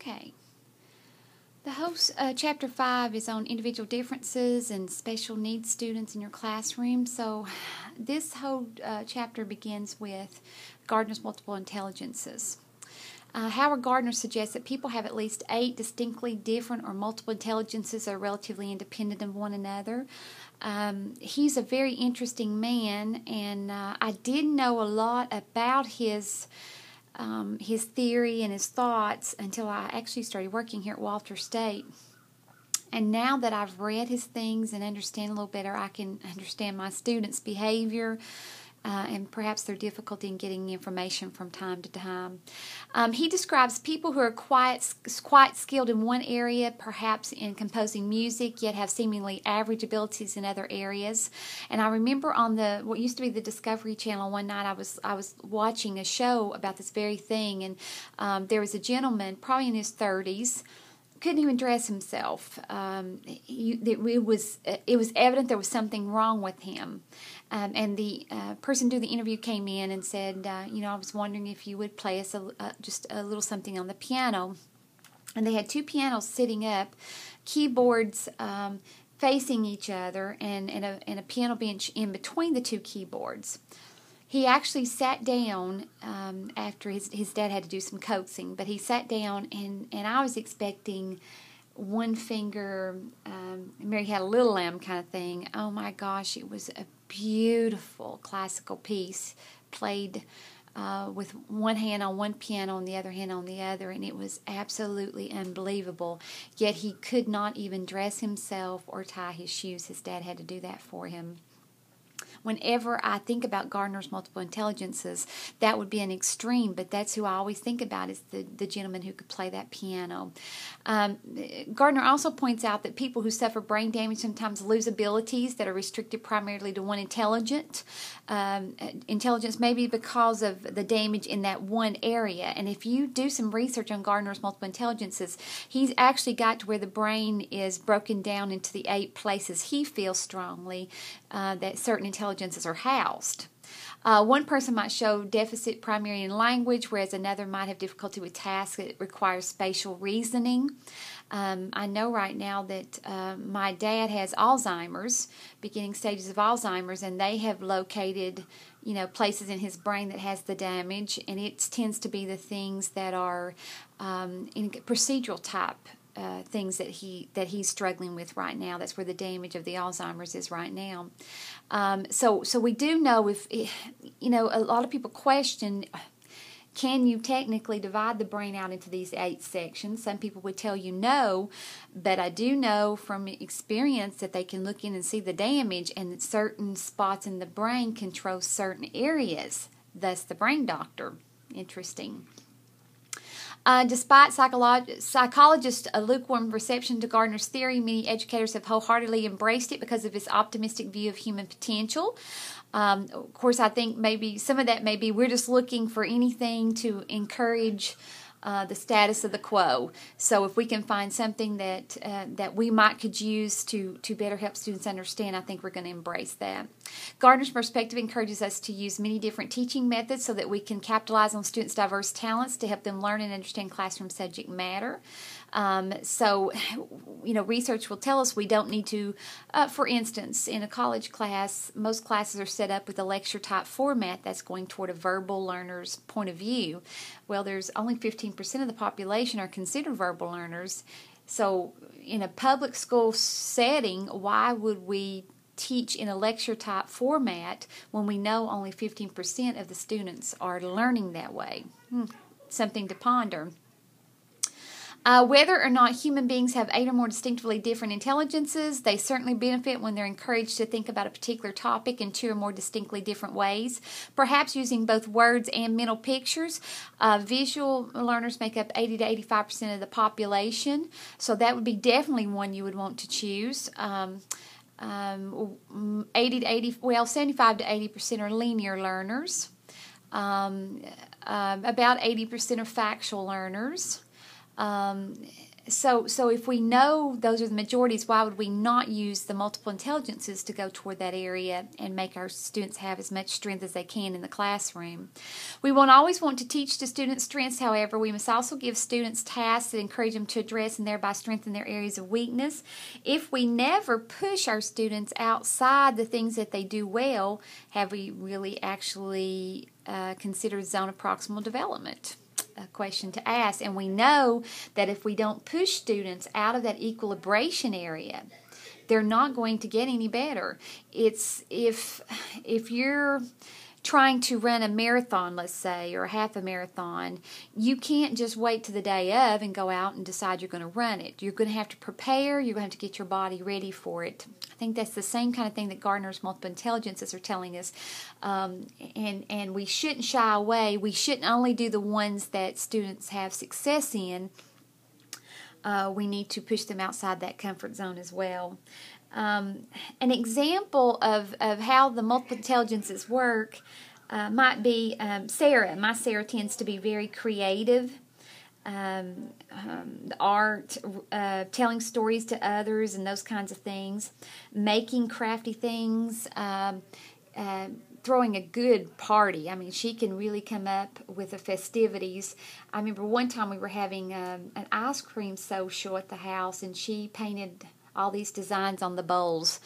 Okay. The whole Chapter 5 is on individual differences and special needs students in your classroom. So this whole chapter begins with Gardner's multiple intelligences. Howard Gardner suggests that people have at least 8 distinctly different or multiple intelligences that are relatively independent of one another. He's a very interesting man, and I didn't know a lot about his theory and his thoughts until I actually started working here at Walter State. And now that I've read his things and understand a little better, I can understand my students' behavior and perhaps their difficulty in getting information from time to time. He describes people who are quite skilled in one area, perhaps in composing music, yet have seemingly average abilities in other areas. And I remember on what used to be the Discovery Channel one night, I was watching a show about this very thing, and there was a gentleman, probably in his 30s, couldn't even dress himself. It was evident there was something wrong with him. And the person doing the interview came in and said, I was wondering if you would play us just a little something on the piano. And they had 2 pianos sitting up, keyboards facing each other, and a piano bench in between the 2 keyboards. He actually sat down after his dad had to do some coaxing, but he sat down, and I was expecting one finger, Mary Had a Little Lamb kind of thing. Oh my gosh, it was a beautiful classical piece played with one hand on one piano and the other hand on the other, and it was absolutely unbelievable. Yet he could not even dress himself or tie his shoes. His dad had to do that for him. Whenever I think about Gardner's multiple intelligences, that would be an extreme, but that's who I always think about, is the gentleman who could play that piano. Gardner also points out that people who suffer brain damage sometimes lose abilities that are restricted primarily to one intelligence, maybe because of the damage in that one area. And if you do some research on Gardner's multiple intelligences, he's actually got to where the brain is broken down into the 8 places he feels strongly that certain intelligences are housed. One person might show deficit primarily in language, whereas another might have difficulty with tasks that require spatial reasoning. I know right now that my dad has Alzheimer's, beginning stages of Alzheimer's, and they have located, places in his brain that has the damage, and it tends to be the things that are in procedural type things that he's struggling with right now. That's where the damage of the Alzheimer's is right now. So we do know a lot of people question, can you technically divide the brain out into these 8 sections? Some people would tell you no, but I do know from experience that they can look in and see the damage, and that certain spots in the brain control certain areas, thus the brain doctor. Interesting. Despite psychologists' lukewarm reception to Gardner's theory, many educators have wholeheartedly embraced it because of his optimistic view of human potential. Of course, I think maybe some of that may be we're just looking for anything to encourage the status of the quo. So if we can find something that we could use to better help students understand, I think we're going to embrace that. Gardner's perspective encourages us to use many different teaching methods so that we can capitalize on students' diverse talents to help them learn and understand classroom subject matter. Research will tell us we don't need to, for instance, in a college class, most classes are set up with a lecture type format that's going toward a verbal learner's point of view. Well, there's only 15% of the population are considered verbal learners. So in a public school setting, why would we teach in a lecture type format when we know only 15% of the students are learning that way? Something to ponder. Whether or not human beings have 8 or more distinctively different intelligences, they certainly benefit when they're encouraged to think about a particular topic in 2 or more distinctly different ways, perhaps using both words and mental pictures. Visual learners make up 80 to 85% of the population, so that would be definitely one you would want to choose. 75 to 80% are linear learners. About 80% are factual learners. So if we know those are the majorities, why would we not use the multiple intelligences to go toward that area and make our students have as much strength as they can in the classroom? We won't always want to teach the students' strengths, however. We must also give students tasks that encourage them to address and thereby strengthen their areas of weakness. If we never push our students outside the things that they do well, have we really actually considered zone of proximal development? A question to ask. And we know that if we don't push students out of that equilibration area, they're not going to get any better. It's if you're trying to run a marathon, let's say, or a half a marathon, you can't just wait to the day of and go out and decide you're going to run it. You're going to have to prepare. You're going to have to get your body ready for it. I think that's the same kind of thing that Gardner's multiple intelligences are telling us. And we shouldn't shy away. We shouldn't only do the ones that students have success in. We need to push them outside that comfort zone as well. An example of how the multiple intelligences work might be Sarah. My Sarah tends to be very creative. Art, telling stories to others and those kinds of things, making crafty things, throwing a good party. I mean, she can really come up with the festivities. I remember one time we were having an ice cream social at the house, and she painted all these designs on the bowls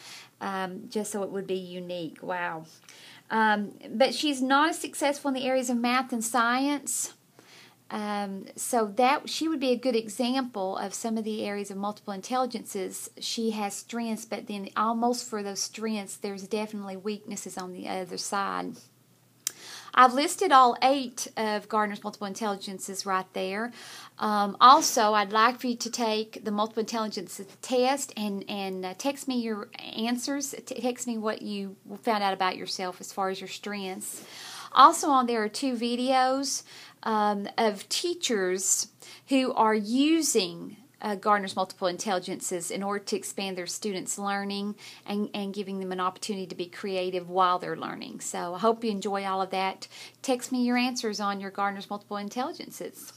just so it would be unique. Wow. But she's not as successful in the areas of math and science. So that she would be a good example of some of the areas of multiple intelligences. She has strengths, but then almost for those strengths, there's definitely weaknesses on the other side. I've listed all 8 of Gardner's multiple intelligences right there. Also, I'd like for you to take the multiple intelligences test and text me your answers. Text me what you found out about yourself as far as your strengths. Also on there are 2 videos of teachers who are using Gardner's multiple intelligences in order to expand their students' learning and giving them an opportunity to be creative while they're learning. So I hope you enjoy all of that. Text me your answers on your Gardner's multiple intelligences.